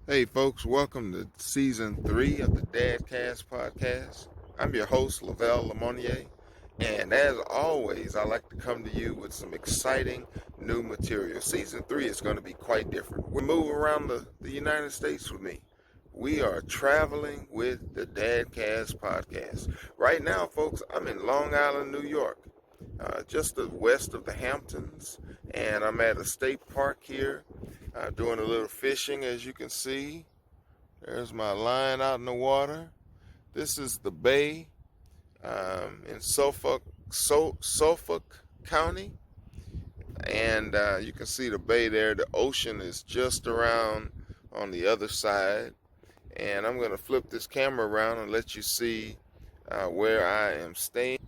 Hey folks, welcome to season 3 of the Dadcast podcast. I'm your host, Lavelle Lamonier, and as always, I like to come to you with some exciting new material. Season 3 is going to be quite different. We move around the United States with me. We are traveling with the Dadcast podcast. Right now, folks, I'm in Long Island, New York, just west of the Hamptons, and I'm at a state park here doing a little fishing. As you can see, there's my line out in the water. This is the bay in Suffolk County, and you can see the bay there. The ocean is just around on the other side, and I'm going to flip this camera around and let you see where I am staying.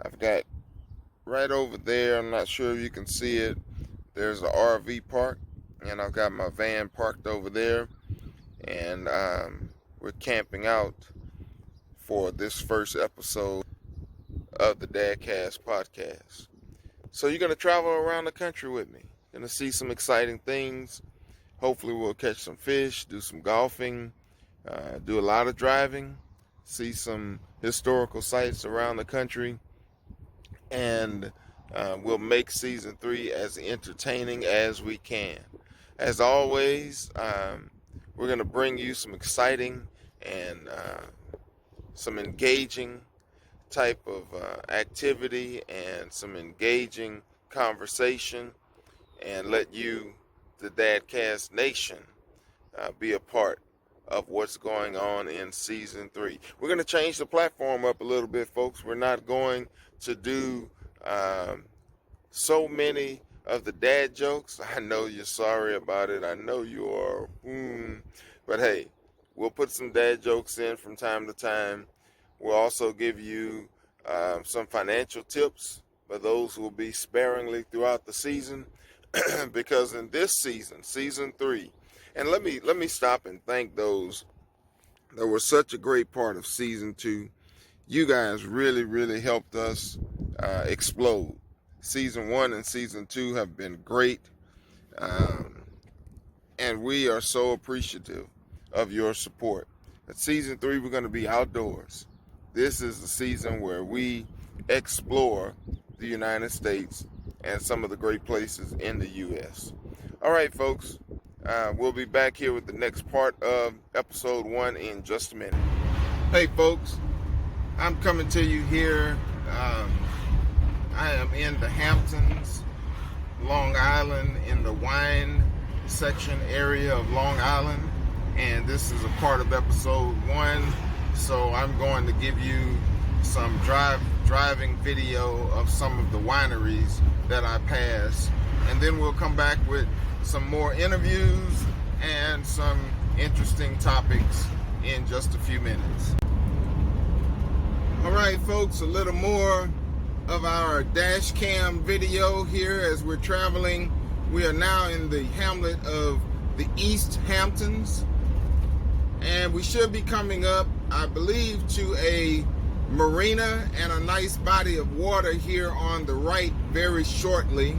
I've got right over there, I'm not sure if you can see it, there's an RV park, and I've got my van parked over there, and we're camping out for this first episode of the Dadcast podcast. So you're going to travel around the country with me. You're going to see some exciting things. Hopefully we'll catch some fish, do some golfing, do a lot of driving, see some historical sites around the country, and we'll make season 3 as entertaining as we can. As always, we're going to bring you some exciting and some engaging type of activity and some engaging conversation, and let you, the Dadcast Nation, be a part of what's going on in season 3. We're going to change the platform up a little bit, folks. We're not going to do so many of the dad jokes. I know you're sorry about it. I know you are. But hey, we'll put some dad jokes in from time to time. We'll also give you some financial tips, but those will be sparingly throughout the season because in this season, season 3, and let me stop and thank those that were such a great part of season 2. You guys really helped us explode. Season 1 and season 2 have been great, and we are so appreciative of your support. At season 3, we're going to be outdoors. This is the season where we explore the United States and some of the great places in the U.S. All right, folks, we'll be back here with the next part of episode 1 in just a minute. Hey, folks, I'm coming to you here. I am in the Hamptons, Long Island, in the wine section area of Long Island, and this is a part of episode 1. So I'm going to give you some driving video of some of the wineries that I passed, and then we'll come back with some more interviews and some interesting topics in just a few minutes. All right, folks, a little more of our dash cam video here as we're traveling. We are now in the hamlet of the East Hamptons, and we should be coming up, I believe, to a marina and a nice body of water here on the right very shortly.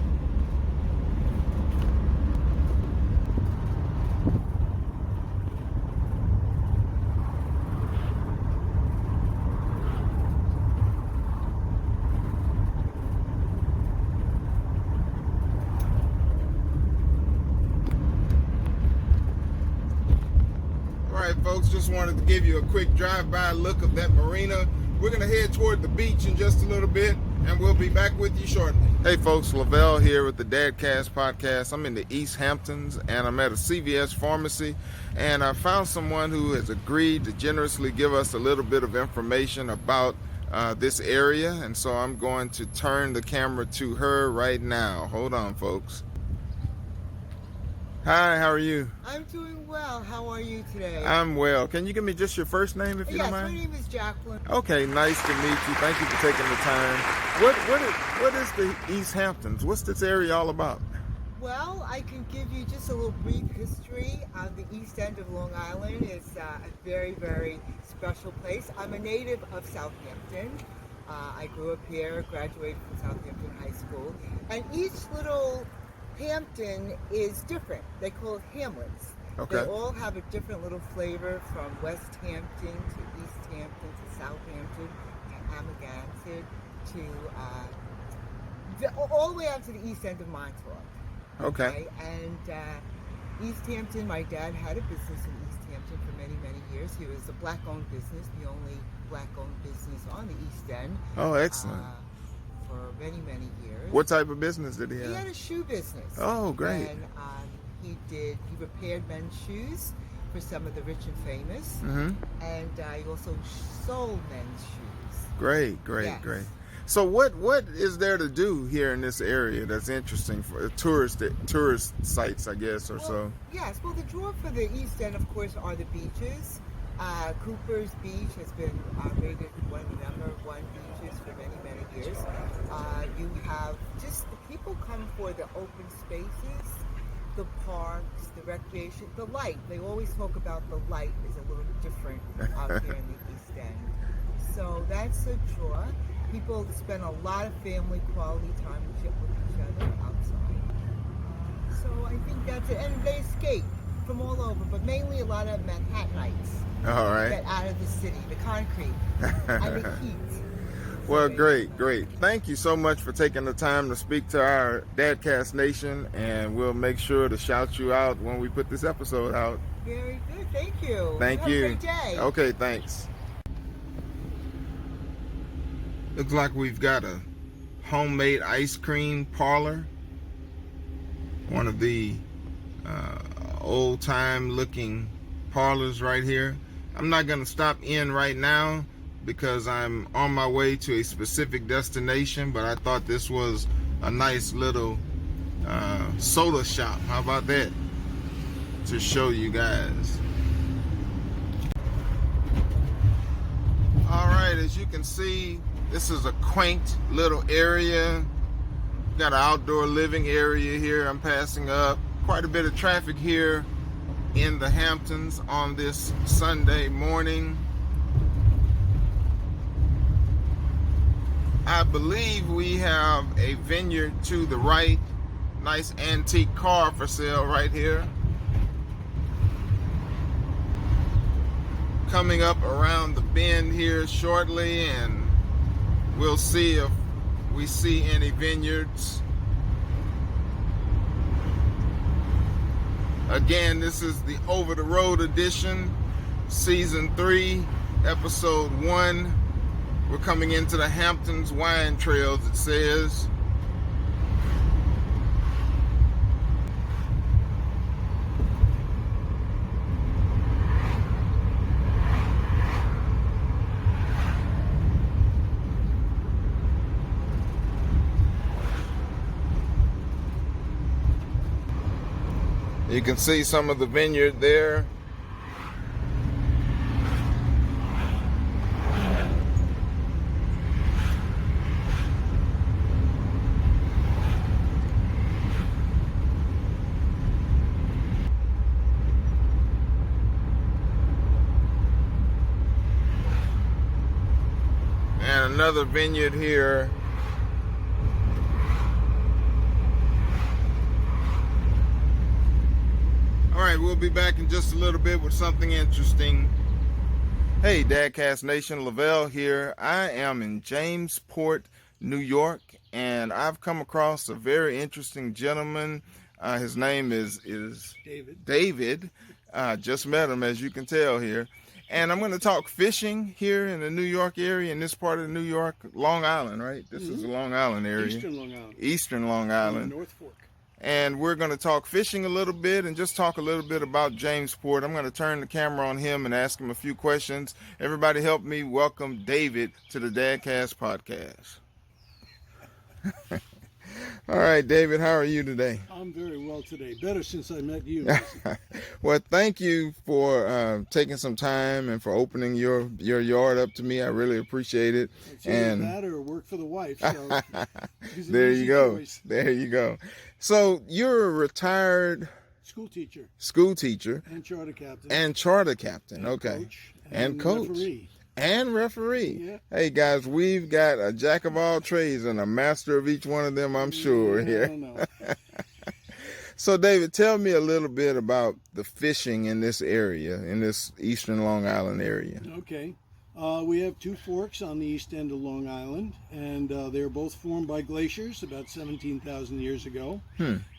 Folks, just wanted to give you a quick drive-by look of that marina. We're going to head toward the beach in just a little bit, and we'll be back with you shortly. Hey folks, Lavelle here with the Dadcast podcast. I'm in the East Hamptons, and I'm at a CVS pharmacy, and I found someone who has agreed to generously give us a little bit of information about this area, and so I'm going to turn the camera to her right now. Hold on, folks. Hi, how are you? I'm doing well. How are you today? I'm well. Can you give me just your first name, if you don't mind? Yes, my name is Jacqueline. Okay, nice to meet you. Thank you for taking the time. What is the East Hamptons? What's this area all about? Well, I can give you just a little brief history. The East End of Long Island is a very special place. I'm a native of Southampton. I grew up here, graduated from Southampton High School, and each little Hampton is different. They call it hamlets. Okay. They all have a different little flavor, from West Hampton to East Hampton to Southampton to Amagansett to all the way out to the east end of Montauk. Okay. And East Hampton, my dad had a business in East Hampton for many, many years. He was a black-owned business, the only black-owned business on the East End. Oh, excellent. For many, many years. What type of business did he have? He had a shoe business. Oh, great. And he repaired men's shoes for some of the rich and famous. Mm-hmm. And he also sold men's shoes. Great. Yes. So what is there to do here in this area that's interesting for tourist sites, I guess, or so? Yes. Well, the draw for the East End, of course, are the beaches. Cooper's Beach has been rated one of the number one beaches for many, many years. You have just the people come for the open spaces, the parks, the recreation, the light. They always talk about the light is a little different out here in the East End. So that's a draw. People spend a lot of family quality time with each other outside. So I think that's it. And they escape from all over, but mainly a lot of Manhattanites. All right. Get out of the city, the concrete, and the heat. Well, great. Thank you so much for taking the time to speak to our Dadcast Nation, and we'll make sure to shout you out when we put this episode out. Very good. Thank you. Thank you. Have a great day. Okay, thanks. Looks like we've got a homemade ice cream parlor. One of the old-time looking parlors right here. I'm not going to stop in right now because I'm on my way to a specific destination, but I thought this was a nice little soda shop. How about that? To show you guys. All right, as you can see, this is a quaint little area. Got an outdoor living area here. I'm passing up. Quite a bit of traffic here in the Hamptons on this Sunday morning. I believe we have a vineyard to the right. Nice antique car for sale right here. Coming up around the bend here shortly, and we'll see if we see any vineyards. Again, this is the Over the Road edition, season 3, episode 1. We're coming into the Hamptons wine trails, it says. You can see some of the vineyard there. And another vineyard here. All right, we'll be back in just a little bit with something interesting. Hey, Dadcast Nation, Lavelle here. I am in Jamesport, New York, and I've come across a very interesting gentleman. His name is David. Just met him, as you can tell here. And I'm going to talk fishing here in the New York area, in this part of New York, Long Island, right? This is the Long Island area. Eastern Long Island. Eastern Long Island. North Fork. And we're going to talk fishing a little bit and just talk a little bit about Jamesport. I'm going to turn the camera on him and ask him a few questions. Everybody help me welcome David to the Dadcast podcast. All right, David, how are you today? I'm very well today. Better since I met you. Well, thank you for taking some time and for opening your yard up to me. I really appreciate it. It's either that or work for the wife. So there you go. Choice. There you go. So you're a retired School teacher. And charter captain. And Okay. Coach. And coach. Referee. And referee. Yeah. Hey guys, we've got a jack of all trades and a master of each one of them, I'm sure. I Here. don't know. So, David, tell me a little bit about the fishing in this area, in this eastern Long Island area. Okay. We have two forks on the east end of Long Island, and they're both formed by glaciers about 17,000 years ago.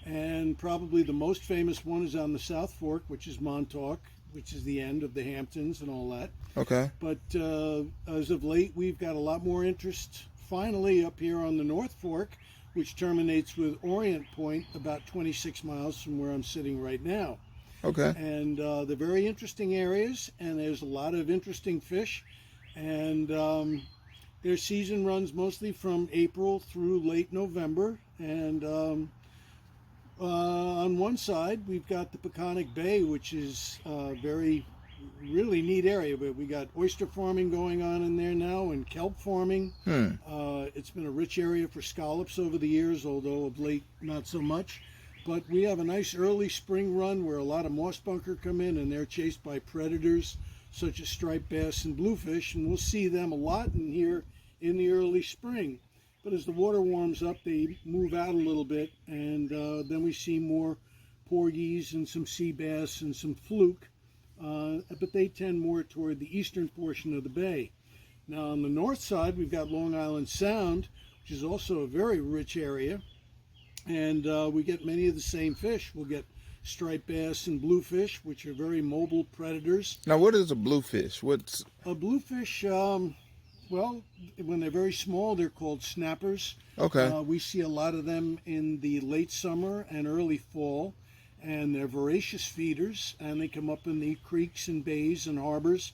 And probably the most famous one is on the South Fork, which is Montauk, which is the end of the Hamptons and all that. Okay. But as of late, we've got a lot more interest finally up here on the North Fork, which terminates with Orient Point about 26 miles from where I'm sitting right now. Okay. And they're very interesting areas, and there's a lot of interesting fish. And their season runs mostly from April through late November. And on one side, we've got the Peconic Bay, which is really neat area, but we got oyster farming going on in there now and kelp farming. It's been a rich area for scallops over the years, although of late not so much. But we have a nice early spring run where a lot of moss bunker come in, and they're chased by predators such as striped bass and bluefish, and we'll see them a lot in here in the early spring. But as the water warms up, they move out a little bit, and then we see more porgies and some sea bass and some fluke. But they tend more toward the eastern portion of the bay. Now on the north side, we've got Long Island Sound, which is also a very rich area, and we get many of the same fish. We'll get striped bass and bluefish, which are very mobile predators. Now, what is a bluefish? What's a bluefish? Well, when they're very small, they're called snappers. Okay. We see a lot of them in the late summer and early fall. And they're voracious feeders, and they come up in the creeks and bays and harbors,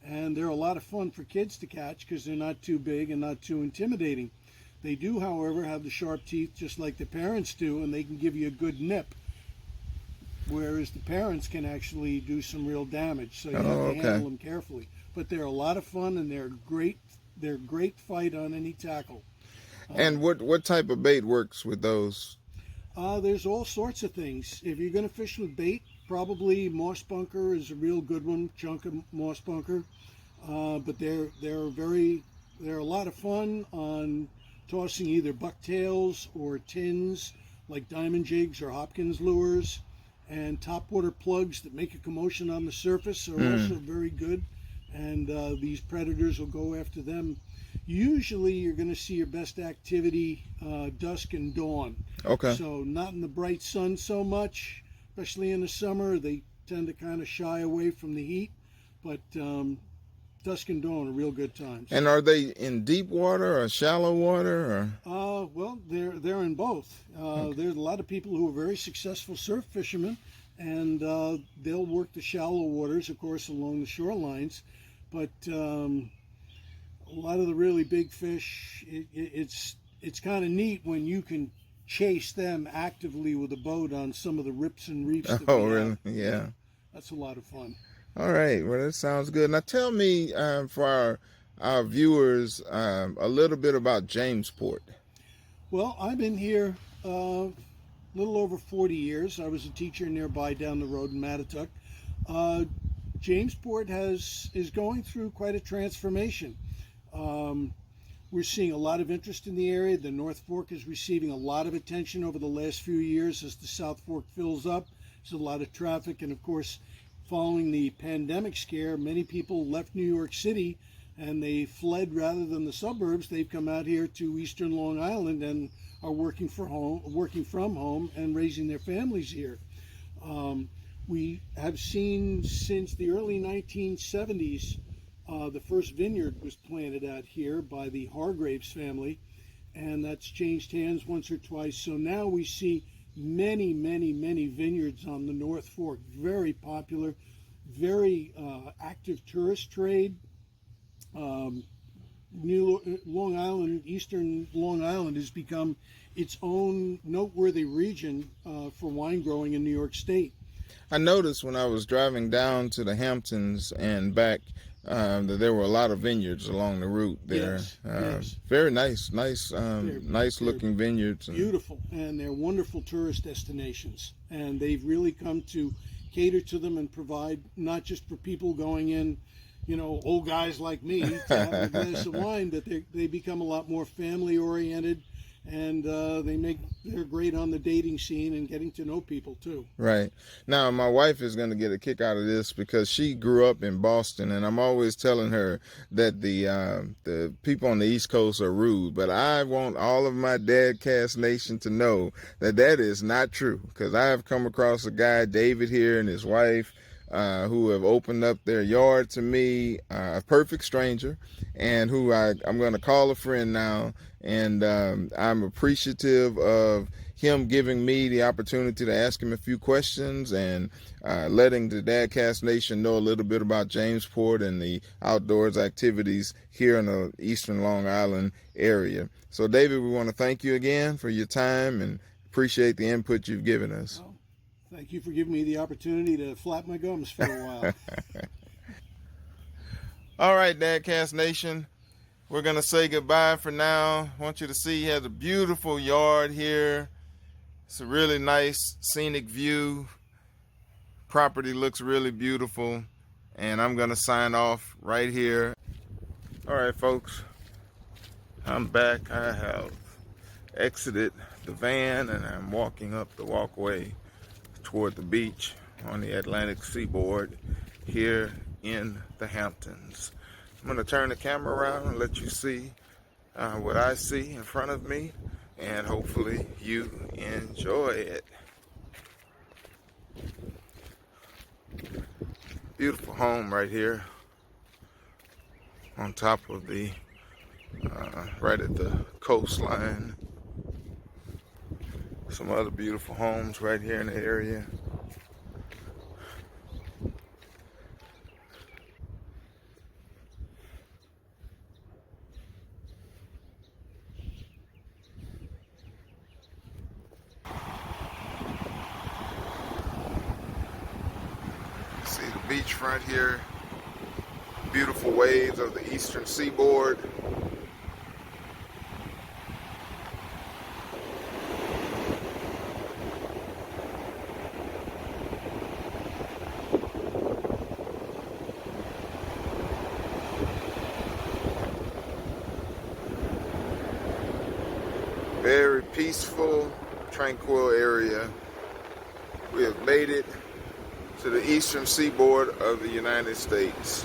and they're a lot of fun for kids to catch because they're not too big and not too intimidating. They do, however, have the sharp teeth just like the parents do, and they can give you a good nip, whereas the parents can actually do some real damage, so you have to handle them carefully. But they're a lot of fun, and they're great fight on any tackle. And what type of bait works with those? There's all sorts of things. If you're going to fish with bait, probably moss bunker is a real good one, chunk of moss bunker. But they're a lot of fun on tossing either bucktails or tins like diamond jigs or Hopkins lures, and topwater plugs that make a commotion on the surface are also very good. And these predators will go after them. Usually you're going to see your best activity dusk and dawn. Okay. So not in the bright sun so much, especially in the summer. They tend to kind of shy away from the heat, but dusk and dawn are real good times. And are they in deep water or shallow water? Or? Well, they're in both. There's a lot of people who are very successful surf fishermen, and they'll work the shallow waters, of course, along the shorelines. But a lot of the really big fish, it's kind of neat when you can chase them actively with a boat on some of the rips and reefs. Oh, really? Yeah. That's a lot of fun. All right. Well, that sounds good. Now, tell me, for our viewers, a little bit about Jamesport. Well, I've been here a little over 40 years. I was a teacher nearby down the road in Mattituck. Jamesport is going through quite a transformation. We're seeing a lot of interest in the area. The North Fork is receiving a lot of attention over the last few years as the South Fork fills up. There's a lot of traffic, and of course, following the pandemic scare, many people left New York City and they fled rather than the suburbs. They've come out here to Eastern Long Island and are working from home and raising their families here. We have seen since the early 1970s, the first vineyard was planted out here by the Hargraves family, and that's changed hands once or twice. So now we see many vineyards on the North Fork. Very popular, very active tourist trade. New Long Island, Eastern Long Island has become its own noteworthy region for wine growing in New York State. I noticed when I was driving down to the Hamptons and back that there were a lot of vineyards along the route there. Yes. Very nice looking vineyards. Beautiful, and they're wonderful tourist destinations. And they've really come to cater to them and provide not just for people going in, old guys like me to have a glass of wine, but they become a lot more family oriented, and they're great on the dating scene and getting to know people too. Right. Now, my wife is going to get a kick out of this because she grew up in Boston, and I'm always telling her that the people on the East Coast are rude. But I want all of my Dadcast Nation to know that that is not true, because I have come across a guy, David here, and his wife, who have opened up their yard to me, a perfect stranger, and who I'm going to call a friend now. And I'm appreciative of him giving me the opportunity to ask him a few questions and letting the Dadcast Nation know a little bit about Jamesport and the outdoors activities here in the Eastern Long Island area. So, David, we want to thank you again for your time and appreciate the input you've given us. Well, thank you for giving me the opportunity to flap my gums for a while. All right, Dadcast Nation. We're going to say goodbye for now. I want you to see he has a beautiful yard here. It's a really nice scenic view. Property looks really beautiful. And I'm going to sign off right here. All right, folks. I'm back. I have exited the van and I'm walking up the walkway toward the beach on the Atlantic seaboard here in the Hamptons. I'm going to turn the camera around and let you see what I see in front of me, and hopefully you enjoy it. Beautiful home right here on top of the, right at the coastline. Some other beautiful homes right here in the area. See the beachfront here, beautiful waves of the eastern seaboard. Very peaceful, tranquil area. We have made it to the eastern seaboard of the United States.